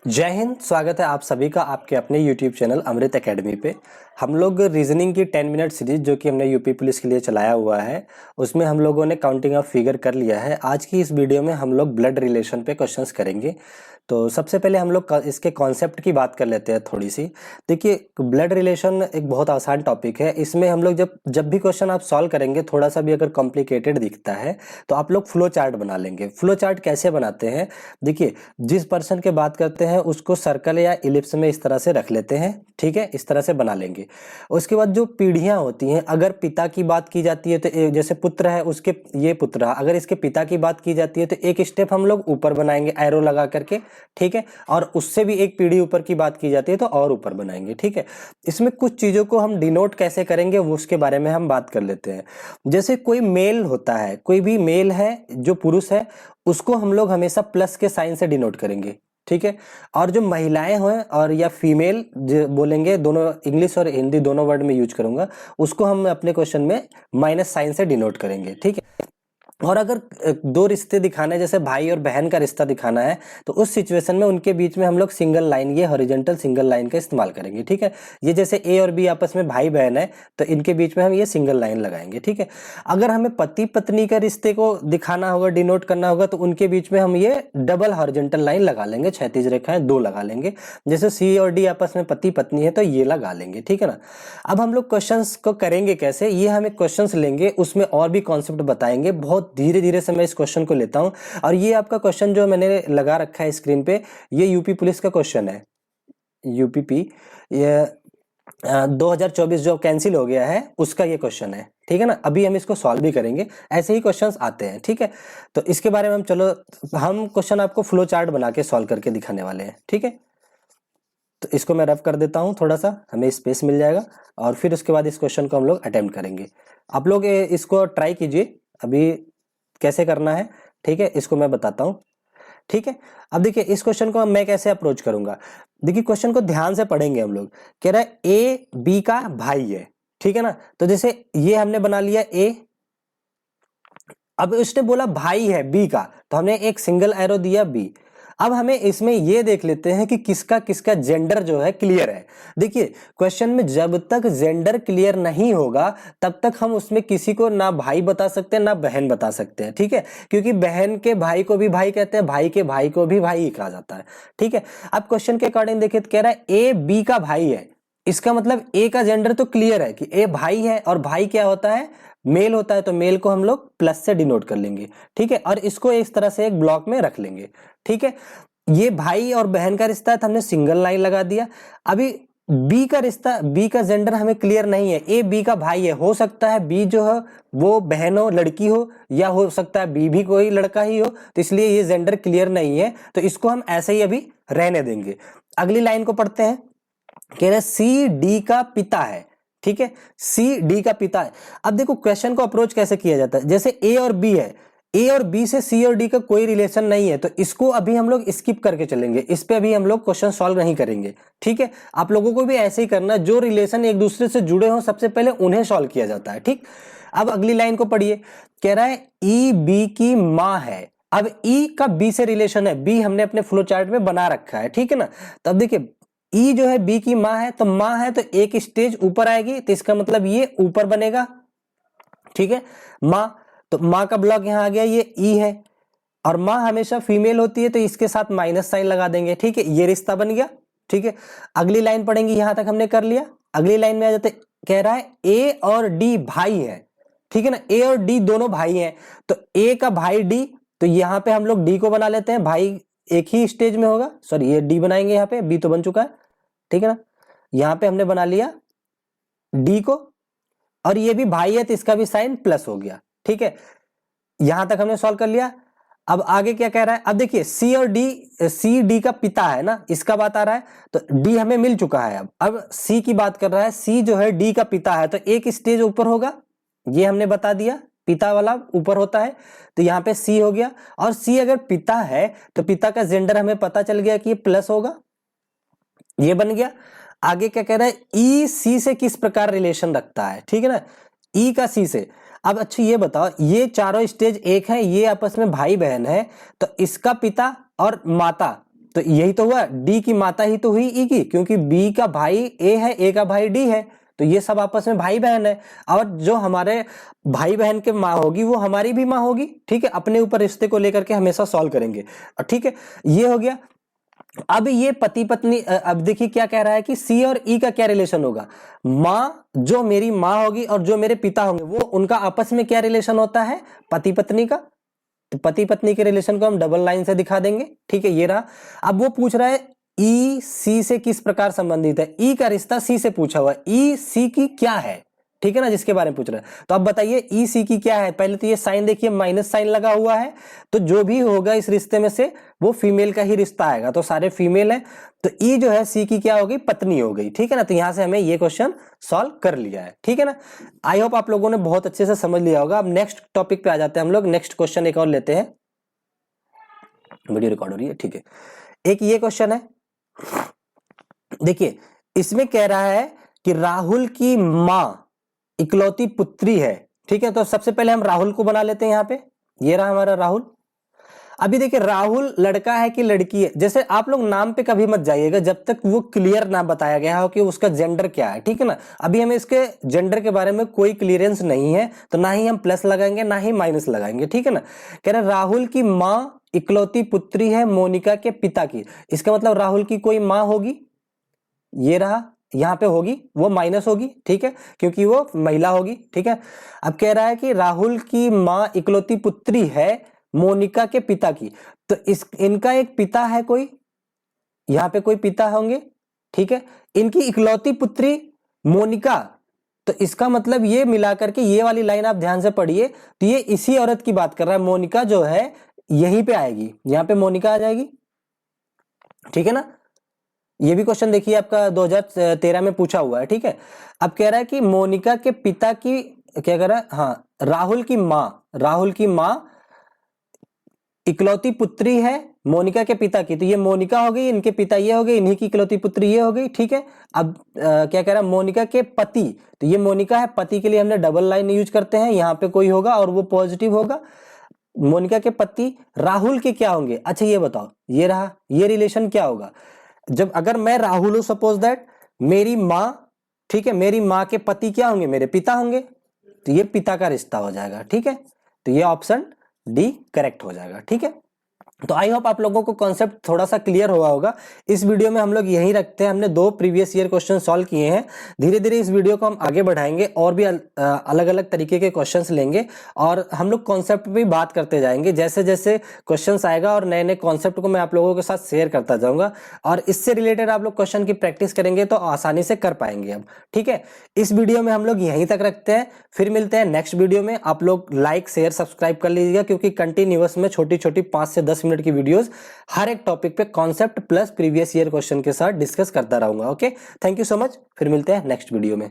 जय हिंद। स्वागत है आप सभी का आपके अपने YouTube चैनल अमृत एकेडमी पे। हम लोग रीजनिंग की 10 मिनट सीरीज जो कि हमने यूपी पुलिस के लिए चलाया हुआ है, उसमें हम लोगों ने काउंटिंग ऑफ फिगर कर लिया है। आज की इस वीडियो में हम लोग ब्लड रिलेशन पे क्वेश्चंस करेंगे। तो सबसे पहले हम लोग इसके कॉन्सेप्ट की बात कर लेते हैं थोड़ी सी। देखिए, ब्लड रिलेशन एक बहुत आसान टॉपिक है। इसमें हम लोग जब भी क्वेश्चन आप सॉल्व करेंगे, थोड़ा सा भी अगर कॉम्प्लिकेटेड दिखता है तो आप लोग फ्लो चार्ट बना लेंगे। फ्लो चार्ट कैसे बनाते हैं, देखिए, जिस पर्सन की बात करते हैं उसको सर्कल या इलिप्स में इस तरह से रख लेते हैं, ठीक है, इस तरह से बना लेंगे। उसके बाद जो पीढ़ियां होती हैं, अगर पिता की बात की जाती है तो जैसे पुत्र है उसके ये पुत्र, अगर इसके पिता की बात की जाती है तो एक स्टेप हम लोग ऊपर बनाएंगे एरो लगा करके, ठीक है, और उससे भी एक पीढ़ी ऊपर की बात की जाती है तो और ऊपर बनाएंगे, ठीक है। इसमें कुछ चीजों को हम डिनोट कैसे करेंगे वो उसके बारे में हम बात कर लेते हैं। जैसे कोई मेल होता है, कोई भी मेल है जो पुरुष है, उसको हम लोग हमेशा प्लस के साइन से डिनोट करेंगे, ठीक है। और जो महिलाएं हैं और या फीमेल जो बोलेंगे, दोनों इंग्लिश और हिंदी दोनों वर्ड में यूज करूंगा, उसको हम अपने क्वेश्चन में माइनस साइन से डिनोट करेंगे, ठीक है। और अगर दो रिश्ते दिखाने, जैसे भाई और बहन का रिश्ता दिखाना है, तो उस सिचुएशन में उनके बीच में हम लोग सिंगल लाइन, ये हॉरिजॉन्टल सिंगल लाइन का इस्तेमाल करेंगे, ठीक है। ये जैसे ए और बी आपस में भाई बहन है तो इनके बीच में हम ये सिंगल लाइन लगाएंगे, ठीक है। अगर हमें पति पत्नी का रिश्ते को दिखाना होगा, डिनोट करना होगा, तो उनके बीच में हम ये डबल हॉरिजॉन्टल लाइन लगा लेंगे, क्षैतिज रेखाएं दो लगा लेंगे। जैसे सी और डी आपस में पति पत्नी है तो ये लगा लेंगे, ठीक है ना। अब हम लोग क्वेश्चंस को करेंगे कैसे, ये हम एक क्वेश्चंस लेंगे, उसमें और भी कॉन्सेप्ट बताएंगे। बहुत धीरे धीरे से मैं इस क्वेश्चन को लेता हूं। और ये आपका क्वेश्चन जो मैंने लगा रखा है स्क्रीन पे, ये यूपी पुलिस का क्वेश्चन है, यूपीपी, ये 2024 जो कैंसिल हो गया है उसका ये क्वेश्चन है, ठीक है ना। अभी हम इसको सॉल्व भी करेंगे, ऐसे ही क्वेश्चंस आते हैं, ठीक है। तो इसके बारे में हम हम क्वेश्चन आपको फ्लो चार्ट बना के सॉल्व करके दिखाने वाले हैं, ठीक है। तो इसको मैं रफ कर देता हूं, थोड़ा सा हमें स्पेस मिल जाएगा, और फिर उसके बाद इस क्वेश्चन को हम लोग अटेम्प्ट करेंगे। आप लोग इसको ट्राई कीजिए अभी कैसे करना है, ठीक है, इसको मैं बताता हूं, ठीक है। अब देखिए, इस क्वेश्चन को मैं कैसे अप्रोच करूंगा। देखिए, क्वेश्चन को ध्यान से पढ़ेंगे हम लोग। कह रहा है ए बी का भाई है, ठीक है ना। तो जैसे ये हमने बना लिया ए, अब उसने बोला भाई है बी का, तो हमने एक सिंगल एरो दिया बी। अब हमें इसमें ये देख लेते हैं कि किसका किसका जेंडर जो है क्लियर है। देखिए, क्वेश्चन में जब तक जेंडर क्लियर नहीं होगा तब तक हम उसमें किसी को ना भाई बता सकते हैं ना बहन बता सकते हैं, ठीक है। क्योंकि बहन के भाई को भी भाई कहते हैं, भाई के भाई को भी भाई कहा जाता है, ठीक है। अब क्वेश्चन के अकॉर्डिंग देखिए, तो कह रहा है ए बी का भाई है, इसका मतलब ए का जेंडर तो क्लियर है कि ए भाई है, और भाई क्या होता है, मेल होता है, तो मेल को हम लोग प्लस से डिनोट कर लेंगे, ठीक है। और इसको इस तरह से एक ब्लॉक में रख लेंगे, ठीक है। ये भाई और बहन का रिश्ता है तो हमने सिंगल लाइन लगा दिया। अभी बी का रिश्ता, बी का जेंडर हमें क्लियर नहीं है, ए बी का भाई है, हो सकता है बी जो है वो बहन हो, लड़की हो, या हो सकता है बी भी कोई लड़का ही हो, तो इसलिए ये जेंडर क्लियर नहीं है, तो इसको हम ऐसे ही अभी रहने देंगे। अगली लाइन को पढ़ते हैं। कह रहे सी डी का पिता है, ठीक है, सी डी का पिता है। अब देखो क्वेश्चन को अप्रोच कैसे किया जाता है। जैसे ए और बी है, ए और बी से सी और डी का कोई रिलेशन नहीं है, तो इसको अभी हम लोग स्किप करके चलेंगे, इस पे अभी हम लोग क्वेश्चन सॉल्व नहीं करेंगे, ठीक है। आप लोगों को भी ऐसे ही करना, जो रिलेशन एक दूसरे से जुड़े हो सबसे पहले उन्हें सॉल्व किया जाता है, ठीक। अब अगली लाइन को पढ़िए। कह रहा है ई बी की मां है। अब ई का बी से रिलेशन है, बी हमने अपने फ्लो चार्ट में बना रखा है, ठीक है ना। तब देखिए, ई जो है बी की मां है, तो मां है तो एक स्टेज ऊपर आएगी, तो इसका मतलब ये ऊपर बनेगा, ठीक है। मां, तो मां का ब्लॉक यहां आ गया, ये ई है, और मां हमेशा फीमेल होती है तो इसके साथ माइनस साइन लगा देंगे, ठीक है। ये रिश्ता बन गया, ठीक है। अगली लाइन पढ़ेंगे, यहां तक हमने कर लिया। अगली लाइन में आ जाते, कह रहा है ए और डी भाई है, ठीक है ना। ए और डी दोनों भाई हैं, तो ए का भाई डी, तो यहां पे हम लोग डी को बना लेते हैं, भाई एक ही स्टेज में होगा, सॉरी ये डी बनाएंगे, यहाँ पे बी तो बन चुका है, ठीक है ना। यहां पे हमने बना लिया डी को, और ये भी भाई है तो इसका भी साइन प्लस हो गया, ठीक है। यहां तक हमने सॉल्व कर लिया। अब आगे क्या कह रहा है, अब देखिए सी और डी, सी डी का पिता है ना, इसका बात आ रहा है, तो डी हमें मिल चुका है। अब सी की बात कर रहा है, सी जो है डी का पिता है, तो एक स्टेज ऊपर होगा, ये हमने बता दिया, पिता वाला ऊपर होता है, तो यहाँ पे सी हो गया। और सी अगर पिता है तो पिता का जेंडर हमें पता चल गया कि ये प्लस होगा, ये बन गया। आगे क्या कह रहा है, ई सी से किस प्रकार रिलेशन रखता है, ठीक है ना, ई का सी से। अब अच्छा ये बताओ, ये चारों स्टेज एक है, ये आपस में भाई बहन है, तो इसका पिता और माता तो यही तो हुआ, डी की माता ही तो हुई ई की, क्योंकि बी का भाई ए है, ए का भाई डी है, तो ये सब आपस में भाई बहन है। और जो हमारे भाई बहन के माँ होगी वो हमारी भी माँ होगी, ठीक है। अपने ऊपर रिश्ते को लेकर के हमेशा सॉल्व करेंगे, ठीक है। ये हो गया। अब ये पति पत्नी, अब देखिए क्या कह रहा है कि सी और ई का क्या रिलेशन होगा। माँ, जो मेरी माँ होगी और जो मेरे पिता होंगे, वो उनका आपस में क्या रिलेशन होता है, पति पत्नी का। तो पति पत्नी के रिलेशन को हम डबल लाइन से दिखा देंगे, ठीक है। ये रहा। अब वो पूछ रहा है ई सी से किस प्रकार संबंधित है। ई का रिश्ता सी से पूछा हुआ है, ई सी की क्या है, ठीक है ना, जिसके बारे में पूछ रहा है। तो अब बताइए ई सी की क्या है। पहले तो ये साइन देखिए, माइनस साइन लगा हुआ है, तो जो भी होगा इस रिश्ते में से वो फीमेल का ही रिश्ता आएगा, तो सारे फीमेल है। तो ई जो है सी की क्या हो गई, पत्नी हो गई, ठीक है ना। तो यहां से हमें ये क्वेश्चन सॉल्व कर लिया है, ठीक है ना। आई होप आप लोगों ने बहुत अच्छे से समझ लिया होगा। अब नेक्स्ट टॉपिक पे आ जाते हैं हम लोग। नेक्स्ट क्वेश्चन एक और लेते हैं। वीडियो रिकॉर्ड हो रही है, ठीक है। एक ये क्वेश्चन है, देखिए इसमें कह रहा है कि राहुल की मां इकलौती पुत्री है, ठीक है। तो सबसे पहले हम राहुल को बना लेते हैं यहाँ पे। ये रहा हमारा राहुल। अभी देखिए राहुल लड़का है कि लड़की है, जैसे आप लोग नाम पे कभी मत जाइएगा जब तक वो क्लियर ना बताया गया हो कि उसका जेंडर क्या है, ठीक है ना। अभी हमें इसके जेंडर के बारे में कोई क्लियरेंस नहीं है, तो ना ही हम प्लस लगाएंगे ना ही माइनस लगाएंगे, ठीक है ना। कह रहे राहुल की मां इकलौती पुत्री है मोनिका के पिता की। इसका मतलब राहुल की कोई मां होगी, ये रहा, यहां पे होगी, वो माइनस होगी, ठीक है, क्योंकि वो महिला होगी, ठीक है। अब कह रहा है कि राहुल की मां इकलौती पुत्री है मोनिका के पिता की, तो इनका एक पिता है कोई, यहां पे कोई पिता होंगे, ठीक है। इनकी इकलौती पुत्री मोनिका, तो इसका मतलब ये मिलाकर के ये वाली लाइन आप ध्यान से पढ़िए, तो ये इसी औरत की बात कर रहा है। मोनिका जो है यहीं पे आएगी, यहां पे मोनिका आ जाएगी, ठीक है ना। ये भी क्वेश्चन देखिए आपका 2013 में पूछा हुआ है, ठीक है। अब कह रहा है कि मोनिका के पिता की, क्या कह रहा है, हाँ, राहुल की मां इकलौती पुत्री है मोनिका के पिता की, तो ये मोनिका हो गई, इनके पिता ये हो गए, इन्हीं की इकलौती पुत्री ये हो गई, ठीक है। अब क्या कह रहा है, मोनिका के पति, तो ये मोनिका है, पति के लिए हमने डबल लाइन यूज करते हैं, यहाँ पे कोई होगा और वो पॉजिटिव होगा। मोनिका के पति राहुल के क्या होंगे, अच्छा ये बताओ, ये रहा, ये रिलेशन क्या होगा। जब अगर मैं राहुल हूं, सपोज दैट मेरी माँ, ठीक है, मेरी माँ के पति क्या होंगे, मेरे पिता होंगे, तो ये पिता का रिश्ता हो जाएगा, ठीक है। तो ये ऑप्शन डी करेक्ट हो जाएगा, ठीक है। तो आई होप आप लोगों को कॉन्सेप्ट थोड़ा सा क्लियर हुआ होगा। इस वीडियो में हम लोग यही रखते हैं, हमने 2 प्रीवियस ईयर क्वेश्चन सॉल्व किए हैं। धीरे धीरे इस वीडियो को हम आगे बढ़ाएंगे और भी अलग अलग तरीके के क्वेश्चंस लेंगे और हम लोग कॉन्सेप्ट पे भी बात करते जाएंगे। जैसे जैसे क्वेश्चंस आएगा और नए नए कॉन्सेप्ट को मैं आप लोगों के साथ शेयर करता जाऊंगा और इससे रिलेटेड आप लोग क्वेश्चन की प्रैक्टिस करेंगे तो आसानी से कर पाएंगे अब, ठीक है। इस वीडियो में हम लोग यहीं तक रखते हैं, फिर मिलते हैं नेक्स्ट वीडियो में। आप लोग लाइक शेयर सब्सक्राइब कर लीजिएगा, क्योंकि कंटिन्यूअस में छोटी छोटी 5 से 10 मिनट की वीडियोस हर एक टॉपिक पे concept plus previous year question के साथ डिस्कस करता रहूंगा। Okay, thank you so much, फिर मिलते हैं नेक्स्ट वीडियो में।